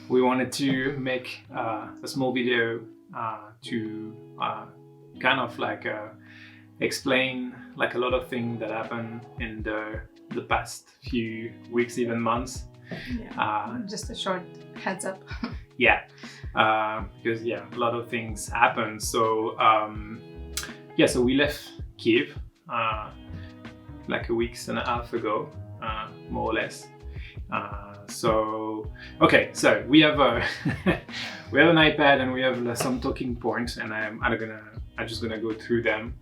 we wanted to make a small video to kind of like explain like a lot of things that happened in the past few weeks, even months. Just a short heads up. Because a lot of things happened. So so we left Kiev like a week and a half ago, more or less. So we have we have an iPad and we have some talking points, and I'm just gonna go through them.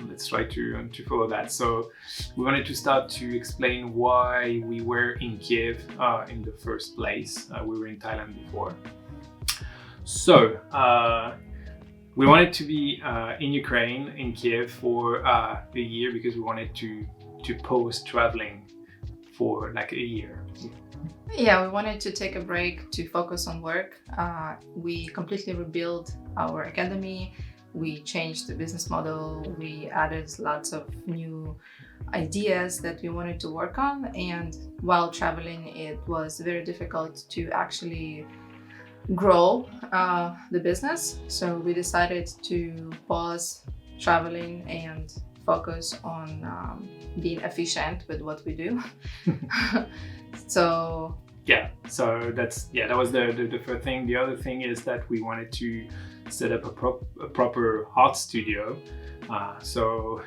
Let's try to follow that. So we wanted to start to explain why we were in Kiev in the first place. We were in Thailand before. So we wanted to be in Ukraine, in Kiev for a year, because we wanted to pause traveling for like a year. Yeah, we wanted to take a break to focus on work. We completely rebuilt our academy. We changed the business model. We added lots of new ideas that we wanted to work on. And while traveling, it was very difficult to actually grow the business. So we decided to pause traveling and focus on being efficient with what we do. So that was the first thing. The other thing is that we wanted to set up a proper art studio. So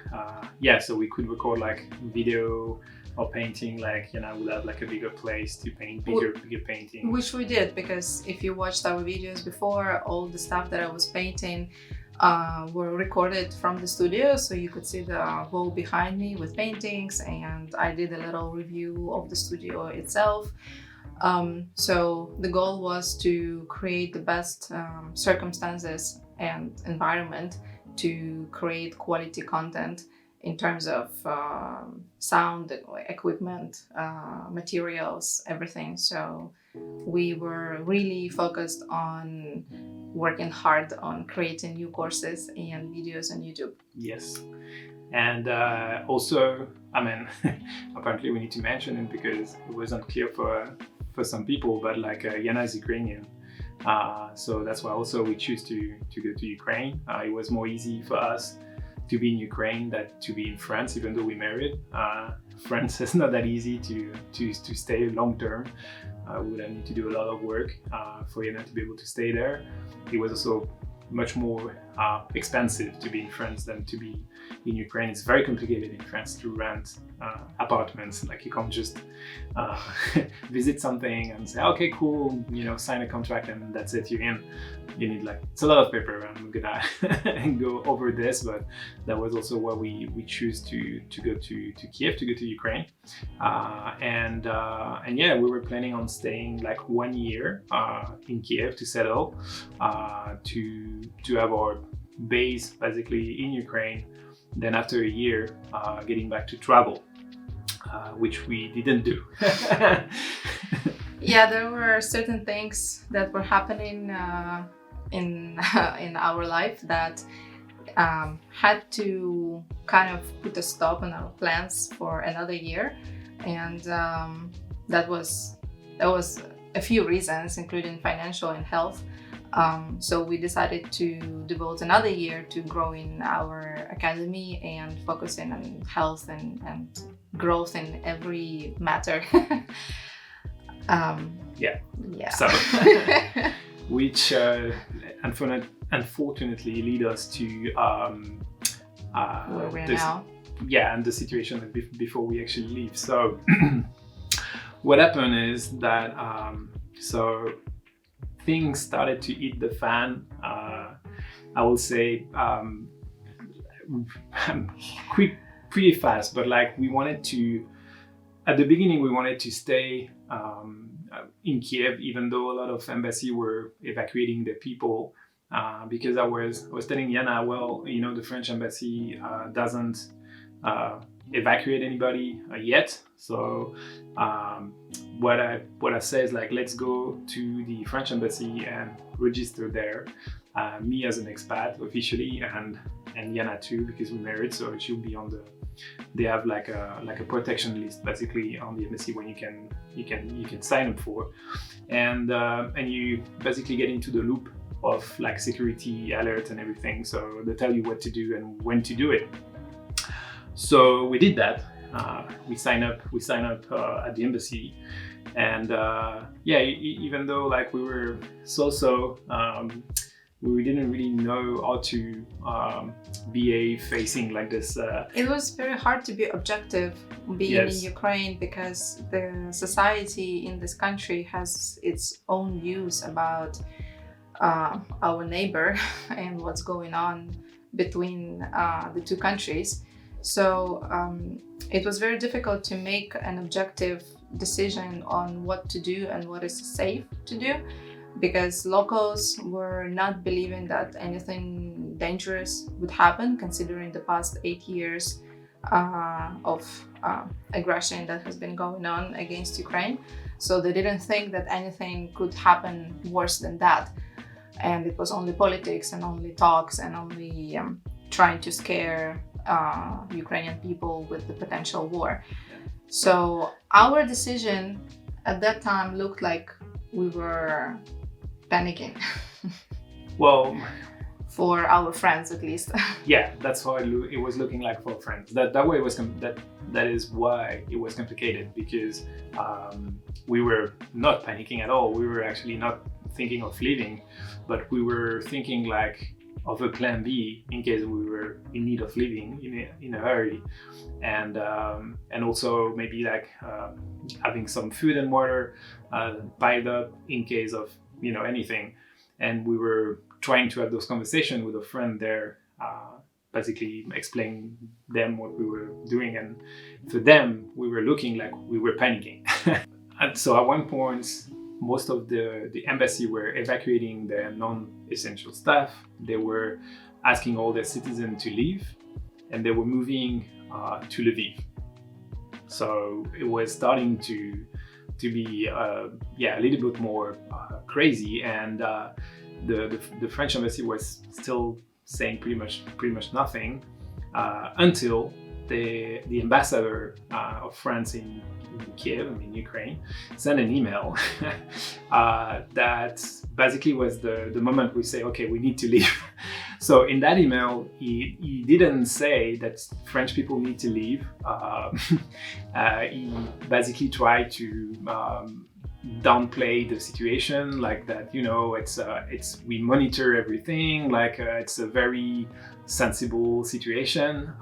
we could record like video or painting, like we'll have like a bigger place to paint bigger painting. Which we did, because if you watched our videos before, all the stuff that I was painting were recorded from the studio, so you could see the wall behind me with paintings, and I did a little review of the studio itself. So the goal was to create the best circumstances and environment to create quality content in terms of sound, equipment, materials, everything. So we were really focused on working hard on creating new courses and videos on YouTube. Yes. And also, apparently we need to mention it because it wasn't clear for some people, but like Yana is Ukrainian. So that's why also we choose to go to Ukraine. It was more easy for us to be in Ukraine than to be in France, even though we married. France is not that easy to stay long term. We would have need to do a lot of work for Yana to be able to stay there. It was also much more expensive to be in France than to be in Ukraine. It's very complicated in France to rent apartments. Like you can't just visit something and say, okay, cool, sign a contract and that's it, you're in. You need it's a lot of paper. I'm gonna go over this, but that was also why we choose to go to Kiev, to go to Ukraine. We were planning on staying like 1 year in Kiev to settle, to have our base basically in Ukraine. Then after a year, getting back to travel, which we didn't do. Yeah, there were certain things that were happening in our life that had to kind of put a stop on our plans for another year, and that was a few reasons, including financial and health. So we decided to devote another year to growing our academy and focusing on health and growth in every matter. So which unfortunately lead us to where we're now. And the situation before we actually leave. So what happened is that things started to hit the fan. I will say pretty fast, but like we wanted to, at the beginning we wanted to stay in Kiev, even though a lot of embassy were evacuating the people, because I was telling Yana, well, the French embassy doesn't evacuate anybody yet. So what I say is like, let's go to the French embassy and register there, me as an expat officially, and Yana too, because we're married, so she'll be on the. They have like a protection list basically on the embassy when you can sign up for, and you basically get into the loop of like security alerts and everything. So they tell you what to do and when to do it. So we did that. We sign up at the embassy, and even though like we were we didn't really know how to behave facing like this. It was very hard to be objective being Yes. in Ukraine, because the society in this country has its own views about our neighbor and what's going on between the two countries. So it was very difficult to make an objective decision on what to do and what is safe to do, because locals were not believing that anything dangerous would happen, considering the past 8 years of aggression that has been going on against Ukraine. So they didn't think that anything could happen worse than that. And it was only politics and only talks and only trying to scare Ukrainian people with the potential war. So our decision at that time looked like we were panicking. Well, for our friends at least. yeah, that's how it was looking like for friends. That way it was that is why it was complicated, because we were not panicking at all. We were actually not thinking of leaving, but we were thinking like of a plan B in case we were in need of leaving in a hurry, and also maybe like having some food and water piled up in case of anything. And we were trying to have those conversations with a friend there, basically explain them what we were doing, and for them we were looking like we were panicking. And so at one point, most of the embassy were evacuating their non-essential staff. They were asking all their citizens to leave, and they were moving to Lviv. So it was starting to be a little bit more crazy, and the French embassy was still saying pretty much nothing until the ambassador of France in Kiev, in Ukraine, sent an email that basically was the moment we say, okay, we need to leave. So in that email, he didn't say that French people need to leave. He basically tried to downplay the situation, like that, it's we monitor everything, like it's a very sensible situation.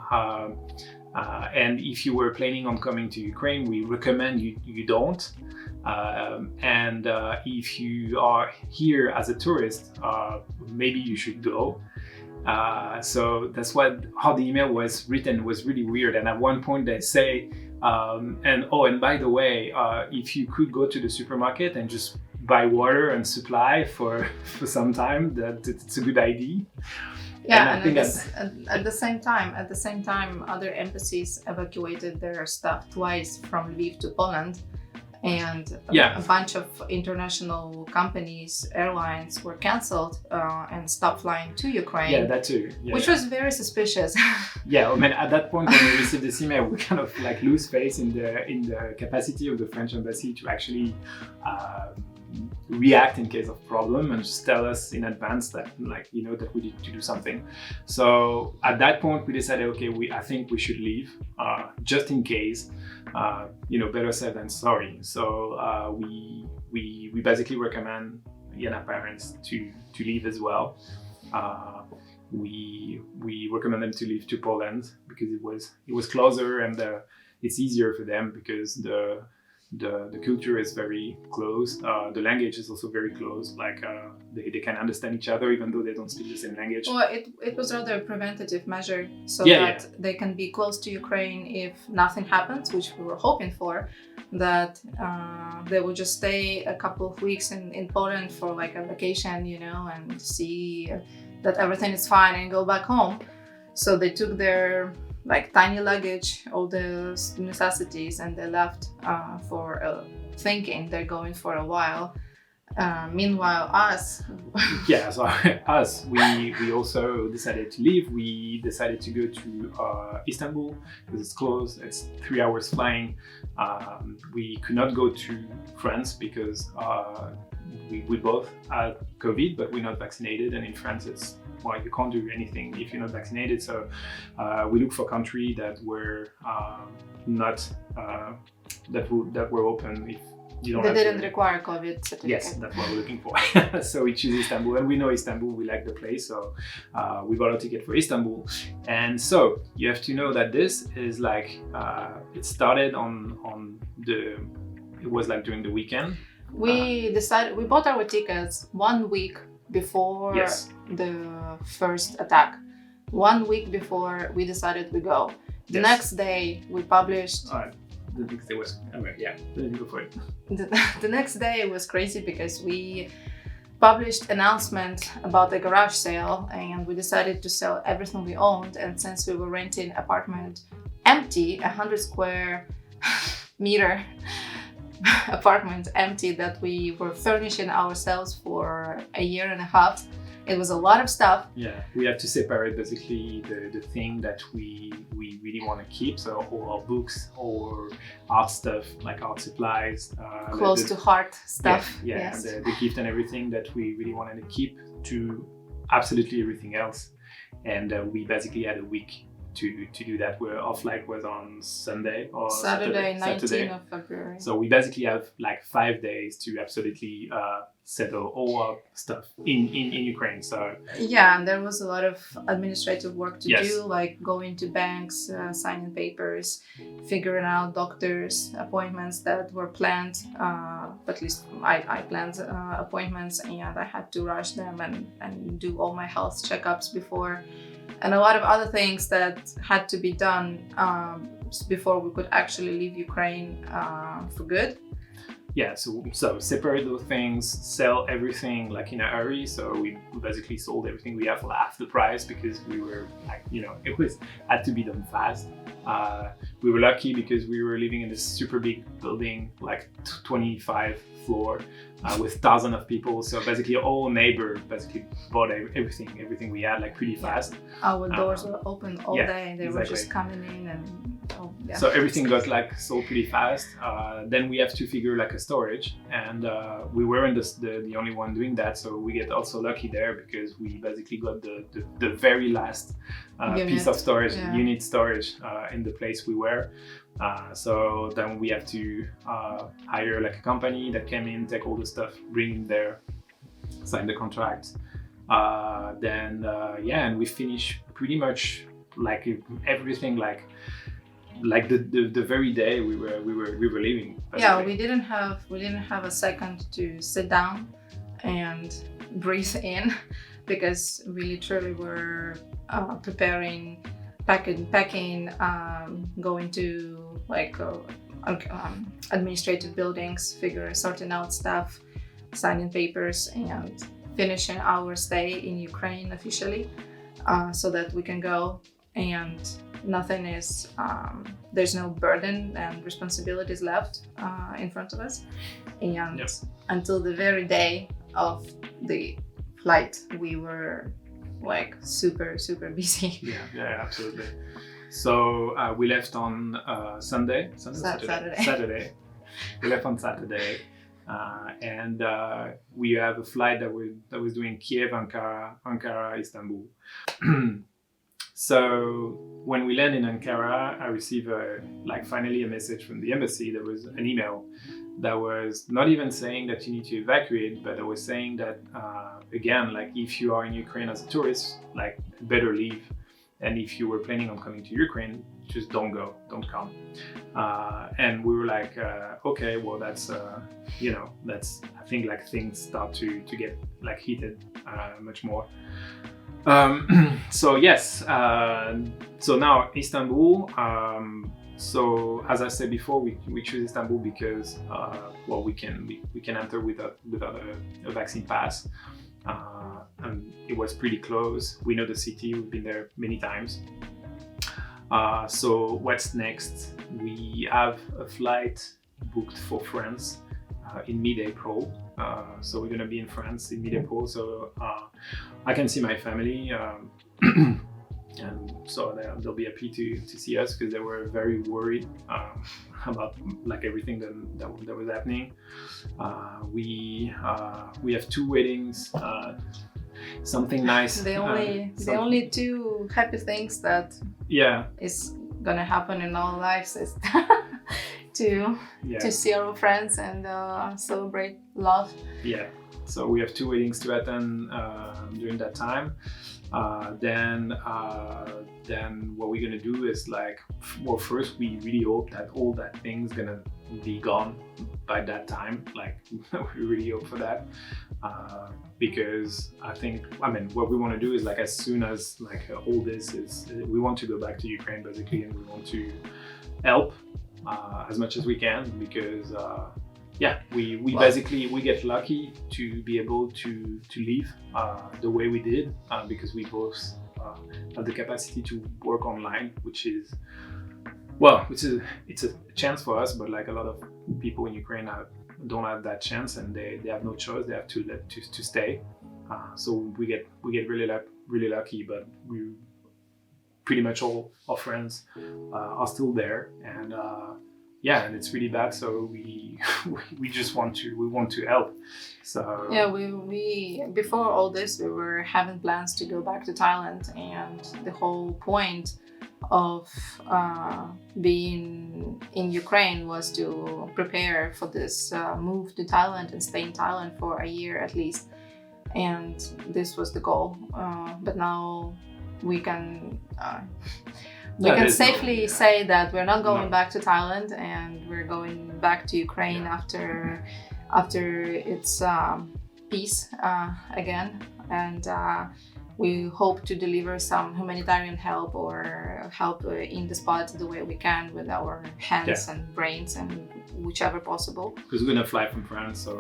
And if you were planning on coming to Ukraine, we recommend you don't. And if you are here as a tourist, maybe you should go. So that's how the email was written. Was really weird. And at one point they say, and by the way, if you could go to the supermarket and just buy water and supply for some time, that it's a good idea. Yeah, and at the same time, other embassies evacuated their staff twice from Lviv to Poland, and a bunch of international companies, airlines were cancelled and stopped flying to Ukraine. Yeah, that too. Yeah, which was very suspicious. Yeah, I mean, at that point when we received this email, we kind of like lose faith in the capacity of the French embassy to actually react in case of problem and just tell us in advance that that we need to do something. So at that point we decided, okay, I think we should leave, just in case, better said than sorry. So we basically recommend Yana parents to leave as well. We recommend them to leave to Poland because it was closer, and it's easier for them because the culture is very close. The language is also very close. Like they can understand each other even though they don't speak the same language. Well, it was rather a preventative measure so that they can be close to Ukraine if nothing happens, which we were hoping for. That they will just stay a couple of weeks in Poland for like a vacation, and see that everything is fine and go back home. So they took their tiny luggage, all the necessities, and they left for thinking they're going for a while. Meanwhile, us, Yeah, so us, we also decided to leave. We decided to go to Istanbul because it's close. It's 3 hours flying. We could not go to France because we both had COVID, but we're not vaccinated. And in France, it's well, you can't do anything if you're not vaccinated. So we look for countries that were not that were open if you don't they have didn't to. require COVID certificate. Yes, that's what we're looking for. So we choose Istanbul, and we know Istanbul. We like the place, so we bought a ticket for Istanbul. And so you have to know that this is like it started on the. It was like during the weekend. We bought our tickets 1 week before Yes. the first attack. 1 week before we decided to go. The Yes. next day we published. The next day was yeah. Then go for it. The next day was crazy because we published announcement about the garage sale, and we decided to sell everything we owned. And since we were renting apartment empty, 100 square meter apartment empty that we were furnishing ourselves for a year and a half, it was a lot of stuff. Yeah, we had to separate basically the thing that we really want to keep. So all our books or art stuff, like art supplies, Close to heart stuff. Yeah, Yes. and the gift and everything that we really wanted to keep to absolutely everything else. And we basically had a week to do that. Where our flight was on Sunday or Saturday, 19th Saturday. of February. So we basically have like 5 days to absolutely settle all our stuff in Ukraine. So Yeah, and there was a lot of administrative work to Yes. do, like going to banks, signing papers, figuring out doctors' appointments that were planned. At least I planned appointments, and I had to rush them and do all my health checkups before. And a lot of other things that had to be done before we could actually leave Ukraine for good. yeah, so separate those things, sell everything like in a hurry. So we basically sold everything we have for half the price because we were like, it was had to be done fast. We were lucky because we were living in this super big building, like 25 floor, with thousands of people. So basically, all neighbor basically bought everything we had like pretty fast. Our doors were open all yeah, day. They were exactly. just coming in and yeah. So everything got like sold pretty fast. Then we have to figure like a storage, and we weren't the only one doing that. So we get also lucky there because we basically got the very last piece of storage, yeah. unit storage in the place we were. So then we have to hire like a company that came in, take all the stuff, bring in there, sign the contract. And we finish pretty much like everything like the very day we were leaving. Basically. Yeah, we didn't have a second to sit down and breathe in because we literally were preparing, packing, going to like administrative buildings, sorting out stuff, signing papers, and finishing our stay in Ukraine officially, so that we can go and nothing is there's no burden and responsibilities left in front of us. And Yep. until the very day of the flight we were like super busy. Yeah, absolutely. So we left on Saturday. We left on Saturday, and we have a flight that was doing Kiev, Ankara, Istanbul. So when we land in Ankara, I received finally a message from the embassy. There was an email that was not even saying that you need to evacuate, but it was saying that again, like if you are in Ukraine as a tourist, like better leave. And if you were planning on coming to Ukraine, just don't come. And we were like, okay, well that's I think like things start to get like heated much more. So yes, so now Istanbul. So as I said before, we choose Istanbul because we can enter without a vaccine pass, and it was pretty close. We know the city. We've been there many times. So what's next? We have a flight booked for France in mid-April. So we're gonna be in France in mid-April. So I can see my family. And so they'll be happy to see us because they were very worried about like everything that was happening. We have 2 weddings, something nice. The only 2 happy things that is gonna happen in our lives is to see our friends and celebrate love. Yeah. So we have 2 weddings to attend during that time. Then what we're gonna do is like, well, first we really hope that all that thing's gonna be gone by that time. Like we really hope for that, because I mean, what we want to do is like as soon as like all this is, we want to go back to Ukraine basically, and we want to help as much as we can because. We basically get lucky to be able to live the way we did because we both have the capacity to work online, which is it's a chance for us, but like a lot of people in Ukraine don't have that chance, and they have no choice. They have to stay. So we get really lucky, but we pretty much all our friends are still there, and and it's really bad. So we just want to help. So we before all this we were having plans to go back to Thailand, and the whole point of being in Ukraine was to prepare for this move to Thailand and stay in Thailand for a year at least, and this was the goal. But now we can. We can safely say that we're not going back to Thailand, and we're going back to Ukraine after its peace again, and we hope to deliver some humanitarian help or help in the spot the way we can with our hands and brains and whichever possible. Because we're gonna fly from France, so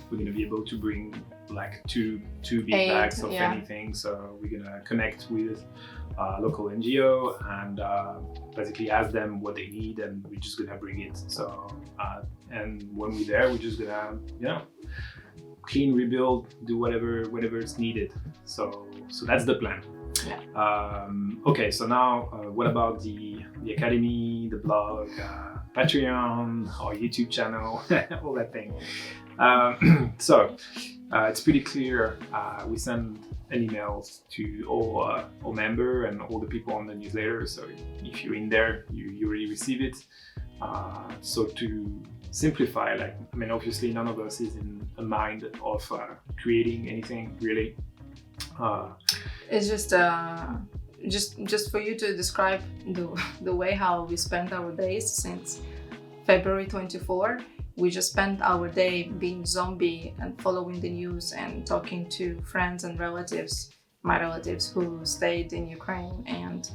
we're gonna be able to bring like two big bags of anything. So we're gonna connect with local NGO and basically ask them what they need, and we're just gonna bring it. So and when we're there, we're just gonna clean, rebuild, do whatever is needed. So that's the plan. Okay, so now what about the academy, the blog, Patreon, our YouTube channel, all that thing. So it's pretty clear. We send an email to all member and all the people on the newsletter. So if you're in there, you already receive it. So to simplify, like, I mean, obviously none of us is in a mind of creating anything really. It's just for you to describe the way how we spend our days since February 24. We just spent our day being zombie and following the news and talking to friends and relatives, my relatives who stayed in Ukraine, and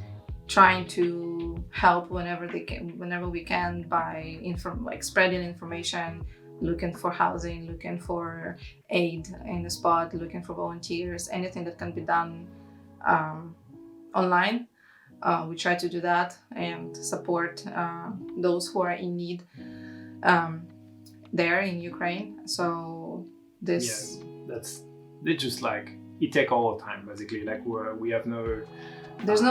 trying to help whenever we can by spreading information, looking for housing, looking for aid in the spot, looking for volunteers, anything that can be done online. We try to do that and support those who are in need there in Ukraine. So this that's just like it take all the time basically. Like we have no. There's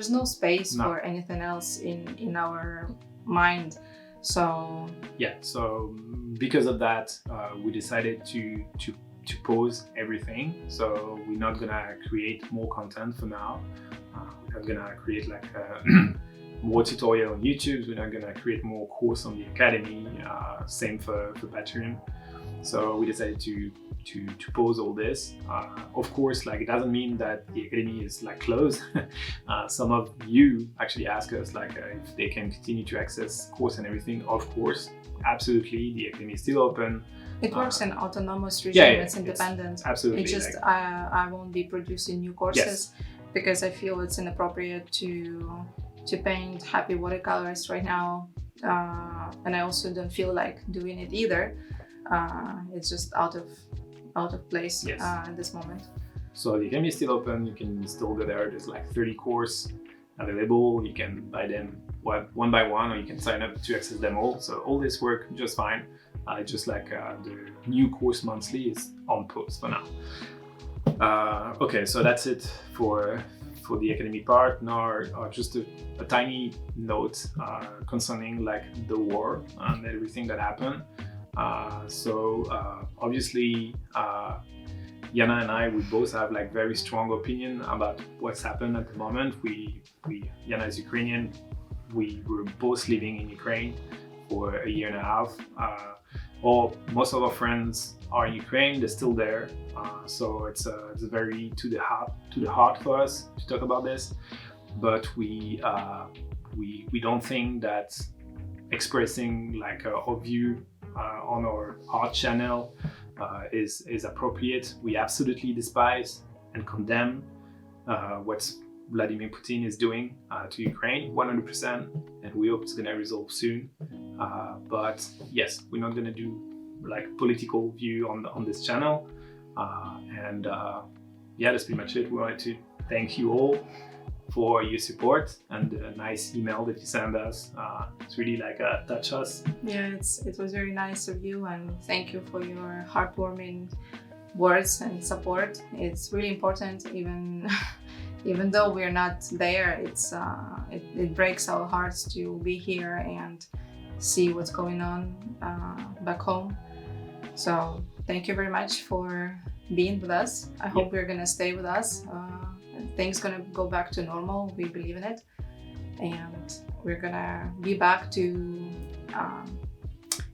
no space for anything else in our mind. So so because of that, we decided to pause everything. So we're not gonna create more content for now. We're not gonna create like more tutorial on YouTube. We're not gonna create more course on the academy. Same for Patreon. So we decided to pause all this. Of course, like it doesn't mean that the academy is like closed. Some of you actually ask us like if they can continue to access course and everything. Of course, absolutely, the academy is still open. It works in autonomous regime. It's independent. Absolutely. It's just I won't be producing new courses because I feel it's inappropriate to paint happy watercolors right now, and I also don't feel like doing it either. It's just out of place at this moment. So the academy is still open. You can still go there. There's like 30 courses available. You can buy them one by one, or you can sign up to access them all. So all this work just fine. Just like the new course monthly is on pause for now. Okay, so that's it for the academy part. Now just a tiny note concerning like the war and everything that happened. Obviously Yana and I, we both have like very strong opinion about what's happened at the moment. Yana is Ukrainian. We were both living in Ukraine for a year and a half. Most of our friends are in Ukraine. They're still there. So it's very to the heart for us to talk about this. But we don't think that expressing like our view on our channel is appropriate. We absolutely despise and condemn what Vladimir Putin is doing to Ukraine 100%, and we hope it's gonna resolve soon. But yes, we're not gonna do like political view on this channel. Yeah, that's pretty much it. We wanted to thank you all for your support and the nice email that you sent us. It's really like touch us. Yeah, it was very nice of you, and thank you for your heartwarming words and support. It's really important, even though we're not there. It breaks our hearts to be here and see what's going on back home. So thank you very much for being with us. I hope you're gonna stay with us. Things gonna go back to normal. We believe in it, and we're gonna be back to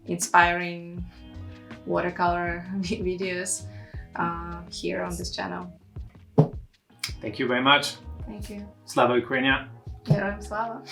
inspiring watercolor videos here on this channel. Thank you very much. Thank you. Slava Ukrainia. Героям слава.